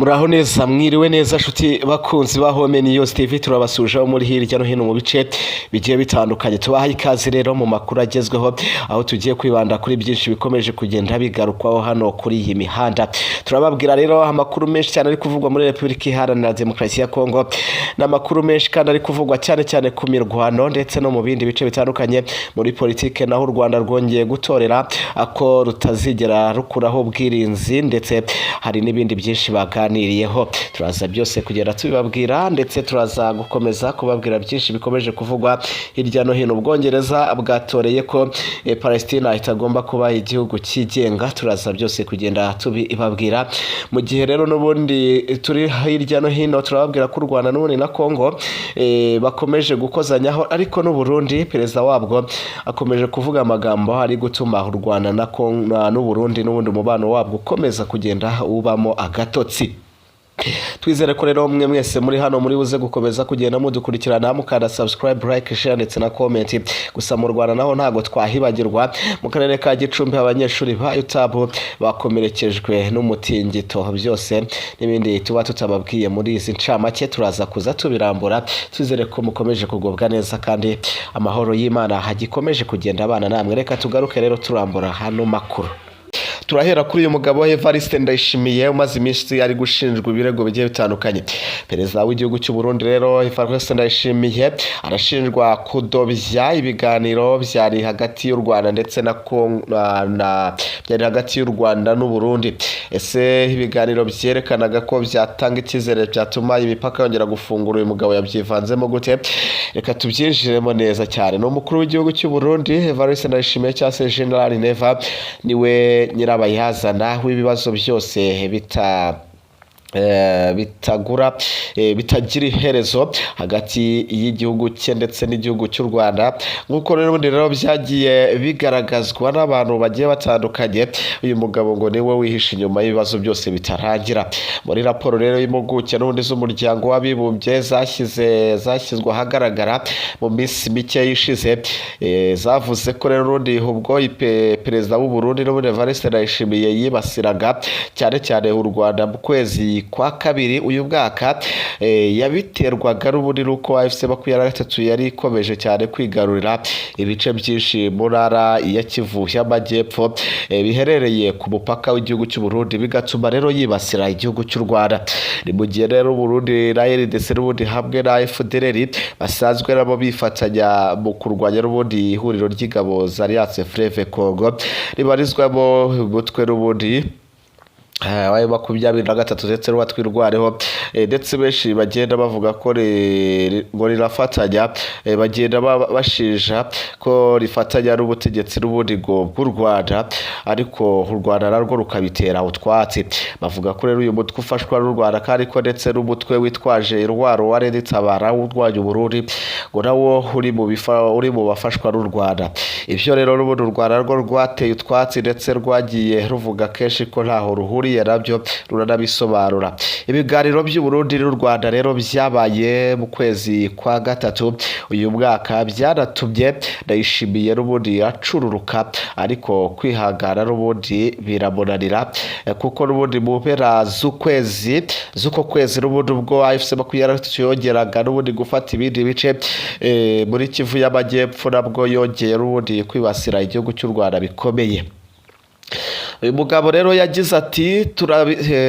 Muraho neza mwiriwe neza shuti bakunzi ba Home News TV turabasuje muri hirya no hino mu bice bigiye bitandukanye tubahaye ikaze rero mu makuru agezweho aho tugiye kwibanda kuri byinshi bikomeje kugenda bigarukwaho hano kuri iyi mihanda. Turababwira rero amakuru menshi cyane ari kuvugwa muri Repubulika Iharanira Demokarasi ya Kongo n'amakuru menshi kandi ari kuvugwa cyane cyane ku mirwano ndetse no mu bindi bice bitandukanye muri politike, naho u Rwanda rwongeye gutorera ako rutazigera rukuraho ubwirinzi ndetse hari n'ibindi byinshi baganiriyeho. Turaza byose kugera tubibabwira ndetse turaza gukomeza kubabwira byinshi bikomeje kuvugwa hirya no hino. Ubwongereza bwatoreye ko Palestina itagomba kuba igihugu cyigenga, turaza byose kugenda tubibabwira. Mu gihe rero n'ubundi turi hirya no hino turababwira ko u Rwanda n'ubundi na Kongo bakomeje gukozanyaho, ariko n'u Burundi perezida wabwo akomeje kuvuga amagambo ari gutuma u Rwanda n'u Burundi n'ubundi umubano wabwo ukomeza kugenda ubamo agatotsi. Twizere ko rero mwe mwese muri hano muri buze gukomeza kugenda mudukurikirana mukanda subscribe, like, share ndetse na comment. Gusa mu Rwanda naho ntago twahibagirwa mu karere ka Gicumbi abanyeshuri ba UTAB bakomerekejwe n'umutingito, byose n'ibindi tuba tutababwiye muri izi ncamake turaza kuza tubirambura. Twizere ko mukomeje kugubwa neza kandi amahoro y'Imana hagikomeje kugenda abana namwe. Reka tugaruke rero turambura hano makuru. Turahera kuri uyu mugabo Evariste Ndayishimiye umaze iminsi ari gushinjwa ibirego bigiye bitandukanye. Perezida w'igihugu cy'u Burundi rero Evariste Ndayishimiye arashinjwa kudobya ibiganiro byari hagati y'u Rwanda ndetse byari hagati y'u Rwanda n'u Burundi. Ese ibiganiro byerekanaga ko byatanga icyizere byatuma imipaka yongera gufungura, uyu mugabo yabyivanzemo gute? Reka tubyinjiremo neza cyane. No mukuru w'igihugu cy'u Burundi Evariste Ndayishimiye cyangwa se General Neva niwe nyirabayazana w'ibibazo byose bitagira iherezo hagati y'igihugu cye ndetse n'igihugu cy'u Rwanda, nk'uko rero byagiye bigaragazwa n'abantu bagiye batandukanye. Uyu mugabo ngo niwe wihishe inyuma y'ibibazo byose bitarangira. Muri raporo rero y'impuguke n'ubundi z'umuryango w'abibumbye zashyizwe ahagaragara mu minsi mike yishize, zavuze ko rero ubwo perezida w'u Burundi n'ubundi Evariste Ndayishimiye yibasiraga cyane cyane u Rwanda mu kwezi kwa kabiri uyu mwaka, yabiterwaga n'ubundi nuko AFC/M23 yari ikomeje cyane kwigarurira ibice byinshi mu ntara ya Kivu y'Amajyepfo biherereye ku mupaka w'igihugu cy'u Burundi, bigatuma rero yibasira igihugu cy'u Rwanda. Ni mu gihe rero Burundi na RDC n'ubundi hamwe na FDLR basanzwe nabo bifatanya mu kurwanya n'ubundi ihuriro ry'ingabo za Alliance Fleuve Congo ribarizwamo umutwe n'ubundi wayo 23 ndetse n'uwatwirwareho ndetse benshi bagenda bavuga ko ngo rirafatanya, bagenda bashinja ko rifatanya n'ubutegetsi n'ubundi bw'u Rwanda, ariko u Rwanda narwo rukabitera utwatsi. Bavuga ko rero uyu mutwe ufashwa n'u Rwanda kandi ko ndetse n'umutwe witwaje intwaro wa Red Tabara urwanya Burundi ngo nawo uri mu bafashwa n'u Rwanda. Ibyo rero n'ubundi u Rwanda rwo rwateye utwatsi ndetse rwagiye ruvuga kenshi ko ntaho ruhuriye nabyo, ruranabisobanura. Ibiganiro by'u Burundi n'u Rwanda rero byabaye mu kwezi kwa gatatu uyu mwaka, byanatumye Ndayishimiye n'ubundi acururuka, ariko kwihangana n'ubundi biramunanira kuko n'ubundi mu mpera z'uko kwezi n'ubundi ubwo AFC/M23 yongeraga n'ubundi gufata ibindi bice muri Kivu y'Amajyepfo, nabwo yongeye n'ubundi kwibasira igihugu cy'u Rwanda bikomeye. Uyu mugabo rero yagize ati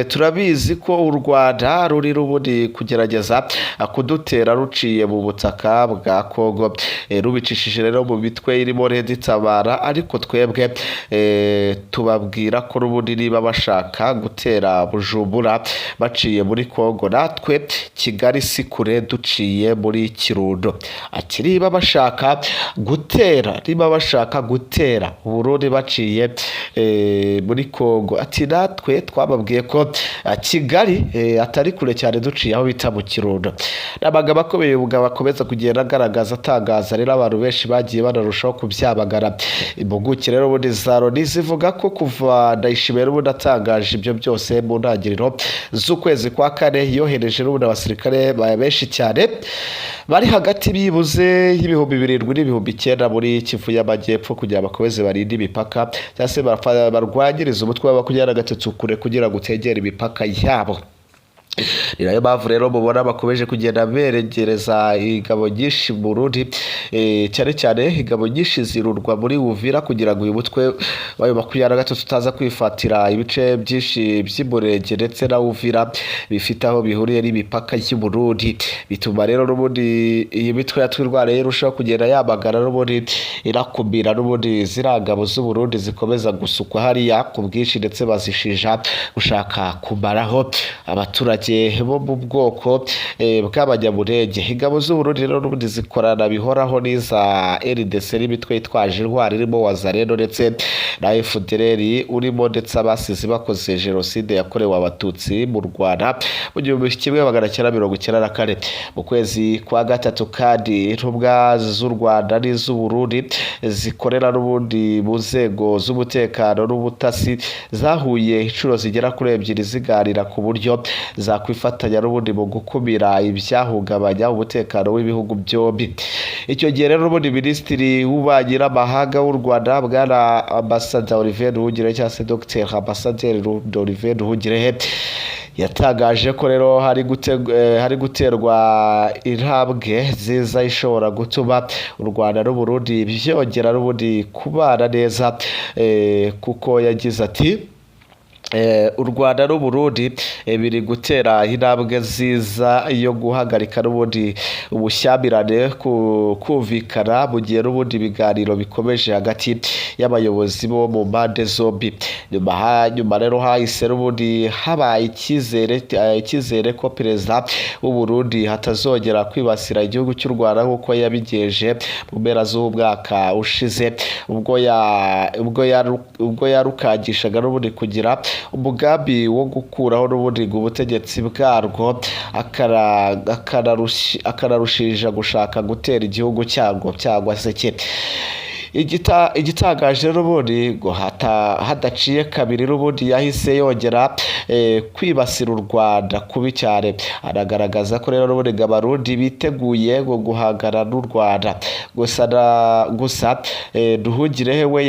turabizi ko u Rwanda ruri n'ubundi kugerageza kudutera ruciye mu butaka bwa Kongo, rubicishije rero mu mitwe irimo Red Tabara, ariko twebwe tubabwira ko n'ubundi niba bashaka gutera Bujumbura baciye muri Kongo, natwe Kigali si kure duciye muri Kirundo. Ati niba bashaka gutera Burundi baciye muri Kongo, ati natwe twababwiye ko Kigali atari kure cyane duciye aho bita mu Kirundo. N'amagambo akomeye umugabo akomeza kugenda agaragaza atangaza, rero abantu benshi bagiye banarushaho kubyabagara. Impuguke rero ubundi za Loni zivuga ko kuva Ndayishimiye n'ubundi atangaje ibyo byose mu ntangiriro z'ukwezi kwa kane yohereje n'ubundi abasirikare benshi cyane bari hagati bibuze y'ibihumbi 7 n'ibihumbi 9 muri Kivu y'Amajyepfo kugira bakomeze barinde imipaka cyangwa se barwanyiriza umutwe wa 23 kure kugira gutegera imipaka yabo. ni nayo mpamvu rero mubona bakomeje kugenda beregereza ingabo nyinshi mu Burundi, cyane cyane ingabo nyinshi zirurwa muri Uvira kugira ngo uyu mutwe wayo 23 utaza kwifatira ibice byinshi by'Umurenge ndetse na Uvira bifite aho bihuriye n'imipaka y'u Burundi. Bituma rero n'ubundi iyi mitwe yatwirwara irushaho kugenda yamagana n'ubundi irakumira n'ubundi zirangabo z'u Burundi zikomeza gusukwa hariya ku bwinshi, ndetse bazishija gushaka kumaraho abaturage bo mu bwoko bw'abanyamurenge. Ingabo z'u Burundi rero n'ubundi zikorana bihoraho n'iza RDC n'imitwe yitwaje intwari irimo Wazalendo ndetse na FDLR urimo ndetse abasizi bakoze jenoside yakorewe abatutsi mu Rwanda mu 1994. Mu kwezi kwa gatatu kandi intumwa z'u Rwanda n'iz'u Burundi zikorera n'ubundi mu nzego z'umutekano n'ubutasi zahuye inshuro zigera kuri 2 ziganira ku buryo zakwifatanya n'ubundi mu gukumira ibyahungabanya umutekano w'ibihugu byombi. Icyo gihe rero n'ubundi Minisitiri w'Ububanyi n'Amahanga w'u Rwanda bwana Ambassadeur Olivier Nduhungirehe cyangwa se Dr Ambassadeur Olivier Nduhungirehe yatangaje ko rero hari guterwa intambwe nziza ishobora gutuma u Rwanda n'u Burundi byongera n'ubundi kubana neza, kuko yagize ati u Rwanda n'u Burundi biri gutera intambwe nziza yo guhagarika n'ubundi ubushyamirane kumvikana mu gihe n'ubundi ibiganiro bikomeje hagati y'abayobozi bo mu mpande zombi. Nyuma rero hahise n'ubundi habaye icyizere ko Perezida w'u Burundi hatazongera kwibasira igihugu cy'u Rwanda nk'uko yabigeje mu mpera z'umwaka ushize ubwo yarukangishaga n'ubundi kugira umugambi wo gukuraho n'ubundi ubutegetsi bwarwo akanarushinja gushaka gutera igihugu cyangwa se cye. Igitangaje n'ubundi ngo hadaciye kabiri n'ubundi yahise yongera kwibasira u Rwanda kubi cyane. Aragaragaza ko rero n'ubundi Abarundi biteguye ngo guhangana n'u Rwanda. Gusa Nduhungirehe we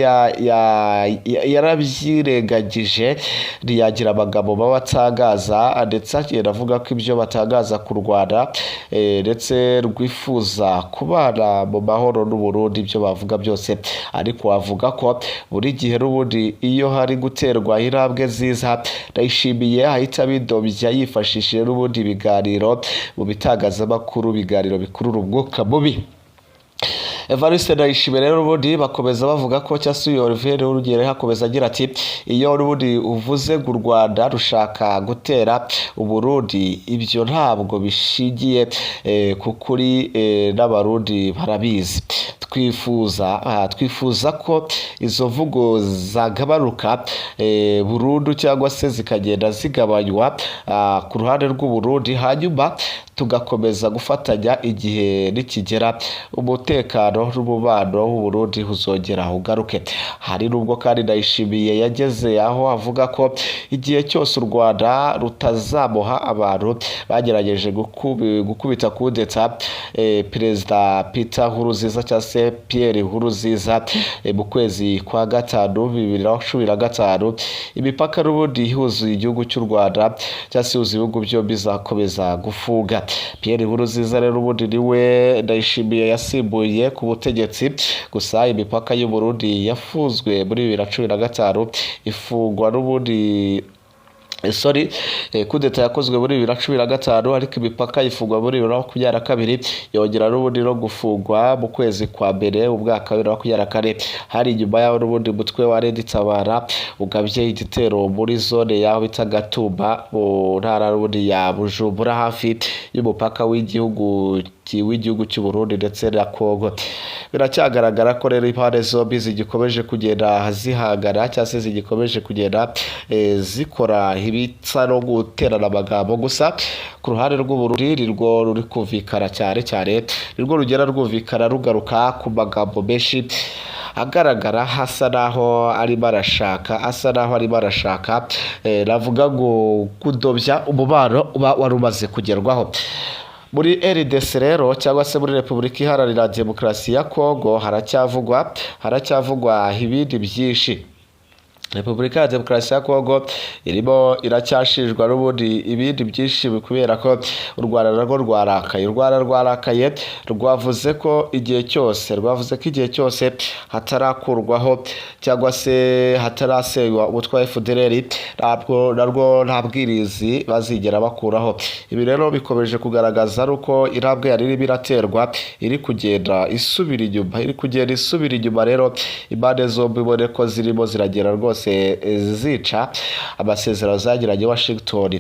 yarabyirengagije ntiyagira amagambo baba batangaza, ndetse agenda avuga ko ibyo batangaza ku Rwanda ndetse rwifuza kubana mu mahoro n'u Burundi ibyo bavuga byose. Ariko avuga ko buri gihe n'ubundi iyo hari guterwa intambwe nziza Ndayishimiye ahita bidobya yifashishije n'ubundi ibiganiro mu bitangazamakuru, ibiganiro bikurura umwuka mubi. Evariste Ndayishimiye rero n'ubundi bakomeza bavuga ko cyasuye Olivier Nduhungirehe akomeza agira ati iyo n'ubundi uvuze ngo u Rwanda rushaka gutera u Burundi ibyo ntabwo bishingiye ku kuri, n'Abarundi barabizi. Twifuza ko izo mvugo zagabanuka burundu cyangwa se zikagenda zigabanywa ku ruhande rw'u Burundi, hanyuma tugakomeza gufatanya igihe nikigera umutekano n'umubano w'u Burundi uzongera ugaruke. Hari nubwo kandi Ndayishimiye yageze aho avuga ko igihe cyose u Rwanda rutazamuha abantu bagerageje gukubita kudeta Perezida Peter Nkurunziza cyangwa se Pierre Nkurunziza mu kwezi kwa gatanu 2015, imipaka n'ubundi ihuza igihugu cy'u Rwanda cyangwa se ihuza ibihugu byombi bizakomeza gufunga. Pierre Nkurunziza rero ubundi niwe Ndayishimiye yasimbuye ku butegetsi. Gusa imipaka y'u Burundi yafunzwe muri 2015 ifungwa n'ubundi kudeta yakozwe muri 2015, ariko imipaka ifungwa muri 2022 yongera n'ubundi no gufungwa mu kwezi kwa mbere umwaka wa 2024. Hari nyuma yaho n'ubundi mutwe wa Red Tabara ugabye igitero muri zone yaho bita Gatumba mu ntara n'ubundi ya Bujumbura hafi y'umupaka w'igihugu cy'u Burundi ndetse na Kongo. Biracyagaragara ko rero impande zombi zigikomeje kugenda zihangana cyangwa se zigikomeje kugenda zikora ibitsa no guterana amagambo. Gusa ku ruhande rw'u Burundi nirwo ruri kumvikana cyane nirwo rugera rwumvikana rugaruka ku magambo menshi agaragara asa naho arimo arashaka navuga ngo kudobya umubano uba wari umaze kugerwaho. Muri RDC rero cyangwa se muri Repubulika Iharanira Demokarasi ya Kongo haracyavugwa ibindi byinshi. Repubulika ya Demokarasi ya Kongo irimo iracyashinjwa n'ubundi ibindi byinshi kubera ko u Rwanda narwo rwarakaye. U Rwanda rwarakaye rwavuze ko igihe cyose hatarakurwaho cyangwa se hatarasenywa umutwe wa FDLR narwo nta bwirizi bazigera bakuraho. Ibi rero bikomeje kugaragaza uko intambwe yari irimo iraterwa iri kugenda isubira inyuma. Rero impande zombi ibone ko zirimo ziragera rwose zica amasezerano zagiranye Washington.